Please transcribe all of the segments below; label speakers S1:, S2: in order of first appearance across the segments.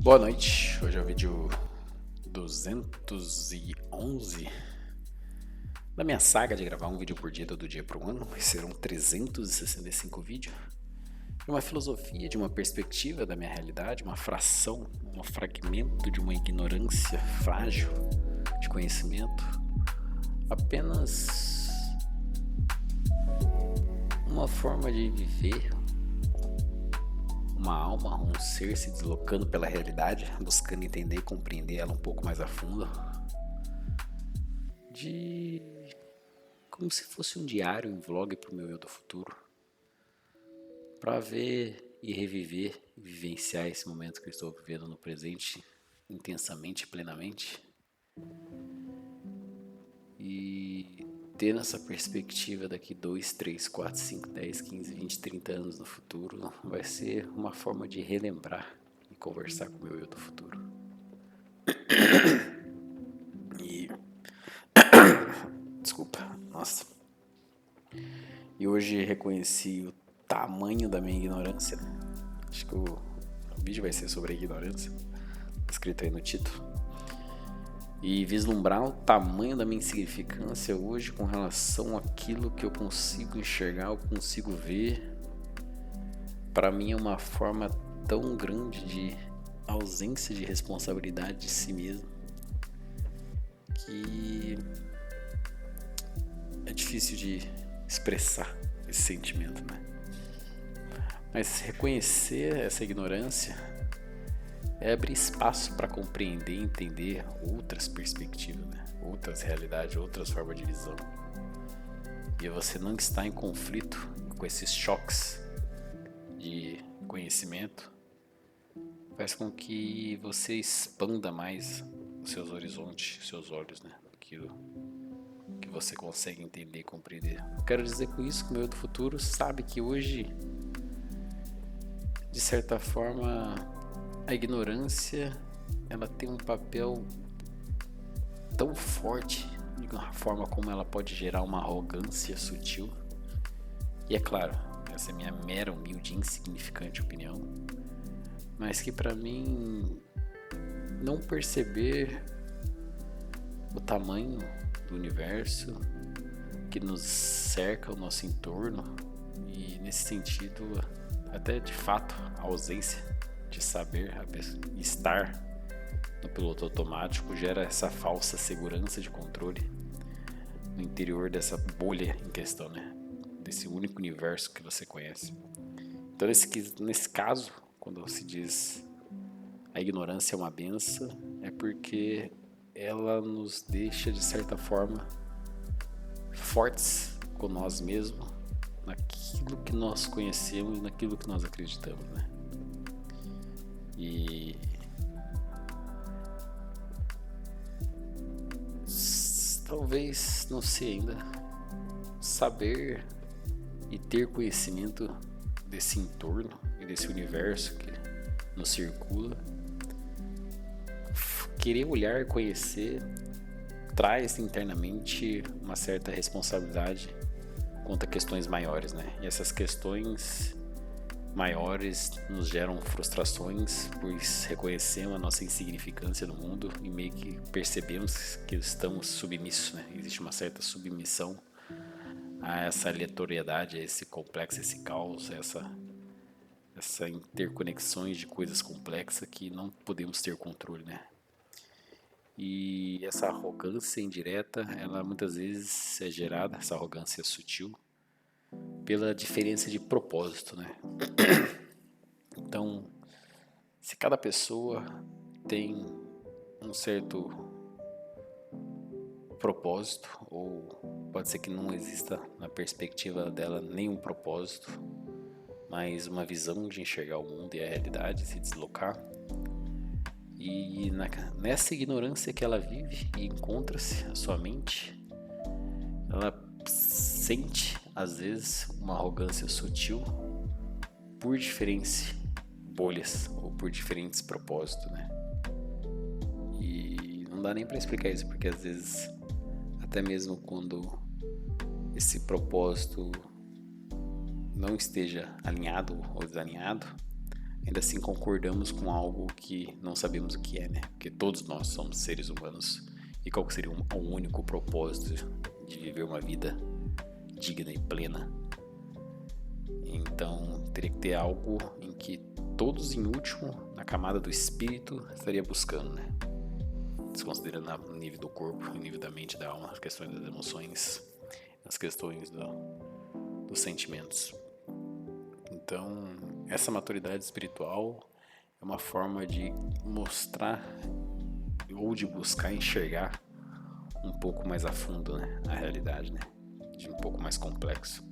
S1: Boa noite, hoje é o vídeo 211 da minha saga de gravar um vídeo por dia todo dia para um ano. Serão 365 vídeos. Uma filosofia, de uma perspectiva da minha realidade, uma fração, um fragmento de uma ignorância frágil de conhecimento. Apenas uma forma de viver, uma alma, um ser se deslocando pela realidade, buscando entender e compreender ela um pouco mais a fundo, como se fosse um diário, um vlog para o meu eu do futuro, para ver e reviver e vivenciar esse momento que eu estou vivendo no presente intensamente, plenamente, e ter essa perspectiva daqui 2, 3, 4, 5, 10, 15, 20, 30 anos no futuro vai ser uma forma de relembrar e conversar com o meu eu do futuro. E desculpa, nossa. E hoje reconheci o tamanho da minha ignorância. Acho que o vídeo vai ser sobre a ignorância, escrito aí no título. E vislumbrar o tamanho da minha insignificância hoje com relação àquilo que eu consigo enxergar, eu consigo ver. Para mim é uma forma tão grande de ausência de responsabilidade de si mesmo que é difícil de expressar esse sentimento, né? Mas reconhecer essa ignorância é abrir espaço para compreender e entender outras perspectivas, né? Outras realidades, outras formas de visão. E você não está em conflito com esses choques de conhecimento, faz com que você expanda mais os seus horizontes, os seus olhos, né? Aquilo que você consegue entender e compreender. Eu quero dizer com isso que o meu do futuro sabe que hoje, de certa forma, a ignorância ela tem um papel tão forte de uma forma como ela pode gerar uma arrogância sutil. E é claro, essa é a minha mera, humilde e insignificante opinião, mas que para mim não perceber o tamanho do universo que nos cerca, o nosso entorno, e nesse sentido até de fato a ausência de saber estar no piloto automático gera essa falsa segurança de controle no interior dessa bolha em questão, né? Desse único universo que você conhece. Então nesse caso, quando se diz a ignorância é uma benção, é porque ela nos deixa de certa forma fortes com nós mesmos, naquilo que nós conhecemos e naquilo que nós acreditamos, né? E talvez, não sei ainda, saber e ter conhecimento desse entorno e desse universo que nos circula, querer olhar e conhecer traz internamente uma certa responsabilidade quanto a questões maiores, né? E essas questões maiores nos geram frustrações, pois reconhecemos a nossa insignificância no mundo e meio que percebemos que estamos submissos, né? Existe uma certa submissão a essa aleatoriedade, a esse complexo, esse caos, essa interconexões de coisas complexas que não podemos ter controle, né? E essa arrogância indireta, ela muitas vezes é gerada, essa arrogância sutil, pela diferença de propósito, né? Então, se cada pessoa tem um certo propósito, ou pode ser que não exista na perspectiva dela nenhum propósito, mas uma visão de enxergar o mundo e a realidade, se deslocar, e nessa ignorância que ela vive e encontra-se a sua mente, ela sente às vezes uma arrogância sutil por diferentes bolhas ou por diferentes propósitos, né? E não dá nem para explicar isso, porque às vezes até mesmo quando esse propósito não esteja alinhado ou desalinhado, ainda assim concordamos com algo que não sabemos o que é, né? Porque todos nós somos seres humanos. E qual que seria um único propósito de viver uma vida digna e plena? Então, teria que ter algo em que todos, em último, na camada do espírito, estaria buscando, né? Desconsiderando o nível do corpo, o nível da mente, da alma, as questões das emoções, as questões dos sentimentos. Então, essa maturidade espiritual é uma forma de mostrar ou de buscar enxergar um pouco mais a fundo, né, a realidade, né, de um pouco mais complexo.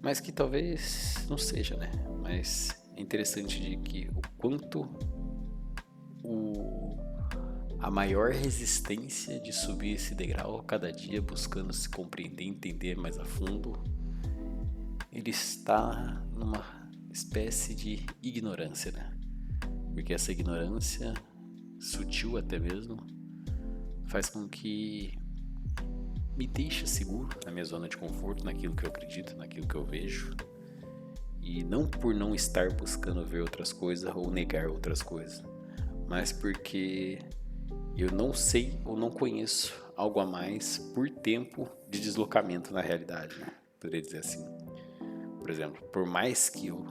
S1: Mas que talvez não seja, né? Mas é interessante de que o quanto a maior resistência de subir esse degrau cada dia, buscando se compreender, entender mais a fundo, ele está numa espécie de ignorância, né? Porque essa ignorância, sutil até mesmo, faz com que me deixe seguro na minha zona de conforto, naquilo que eu acredito, naquilo que eu vejo, e não por não estar buscando ver outras coisas ou negar outras coisas, mas porque eu não sei ou não conheço algo a mais por tempo de deslocamento na realidade, né? Poderia dizer assim. Por exemplo, por mais que eu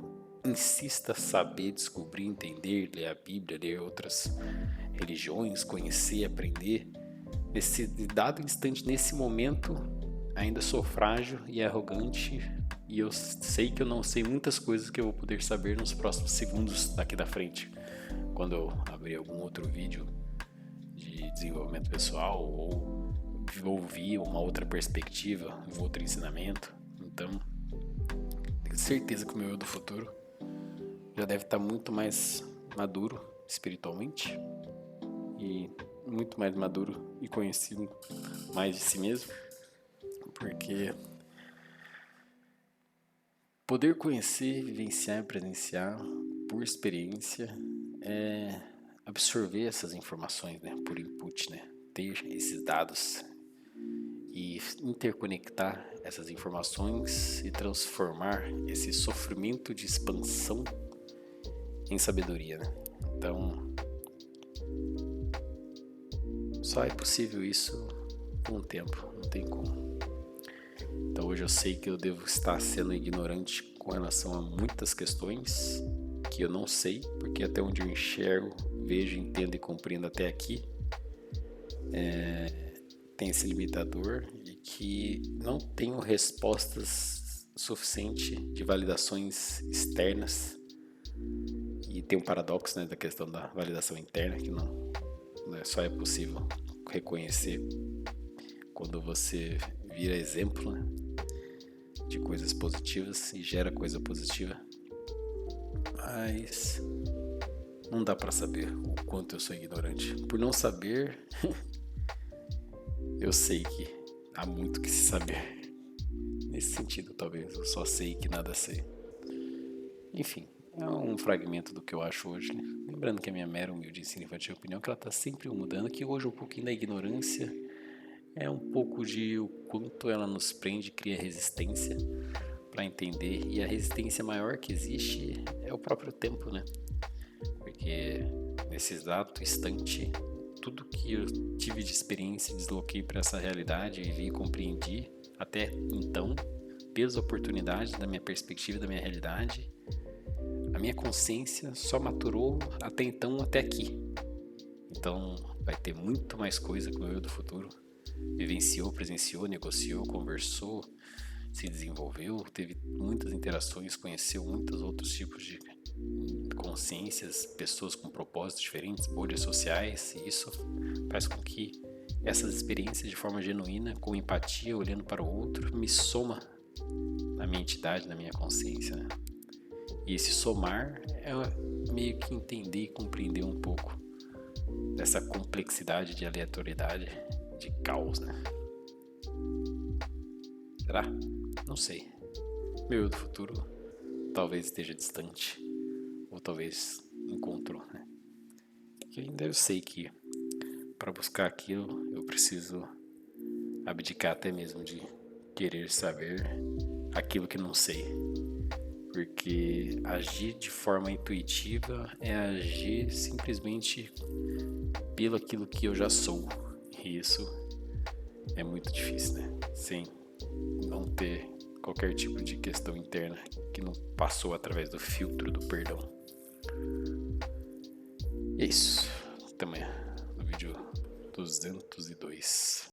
S1: insista saber, descobrir, entender, ler a Bíblia, ler outras religiões, conhecer, aprender, nesse dado instante, nesse momento, ainda sou frágil e arrogante, e eu sei que eu não sei muitas coisas que eu vou poder saber nos próximos segundos daqui da frente, quando eu abrir algum outro vídeo de desenvolvimento pessoal ou ouvir uma outra perspectiva, um outro ensinamento. Então, tenho certeza que o meu eu do futuro já deve estar muito mais maduro espiritualmente e muito mais maduro e conhecido mais de si mesmo, porque poder conhecer, vivenciar e presenciar por experiência é absorver essas informações, né, por input, né, ter esses dados e interconectar essas informações e transformar esse sofrimento de expansão em sabedoria, né? Então, só é possível isso com o tempo, não tem como. Então hoje eu sei que eu devo estar sendo ignorante com relação a muitas questões que eu não sei, porque até onde eu enxergo, vejo, entendo e compreendo até aqui, tem esse limitador e que não tenho respostas suficientes de validações externas. E tem um paradoxo, né, da questão da validação interna, que não só é possível reconhecer quando você vira exemplo, né, de coisas positivas e gera coisa positiva. Mas não dá pra saber o quanto eu sou ignorante. Por não saber, eu sei que há muito que se saber. Nesse sentido, talvez eu só sei que nada sei. Enfim, é um fragmento do que eu acho hoje, né? Lembrando que a minha mera humilde ensino infantil opinião, que ela está sempre mudando, que hoje um pouquinho da ignorância é um pouco de o quanto ela nos prende e cria resistência para entender, e a resistência maior que existe é o próprio tempo, né? Porque nesse exato instante, tudo que eu tive de experiência, desloquei para essa realidade, vivi e compreendi até então, pelas oportunidades da minha perspectiva, da minha realidade, a minha consciência só maturou até então, até aqui. Então vai ter muito mais coisa que o eu do futuro vivenciou, presenciou, negociou, conversou, se desenvolveu, teve muitas interações, conheceu muitos outros tipos de consciências, pessoas com propósitos diferentes, bolhas sociais, e isso faz com que essas experiências de forma genuína, com empatia, olhando para o outro, me soma na minha entidade, na minha consciência, né? E esse somar é meio que entender e compreender um pouco dessa complexidade de aleatoriedade, de caos, né? Será? Não sei. Meu eu do futuro talvez esteja distante, ou talvez encontrou, né? E ainda eu sei que para buscar aquilo eu preciso abdicar até mesmo de querer saber aquilo que não sei, Porque agir de forma intuitiva é agir simplesmente pelo aquilo que eu já sou. E isso é muito difícil, né? Sem não ter qualquer tipo de questão interna que não passou através do filtro do perdão. E é isso. Até amanhã no vídeo 202.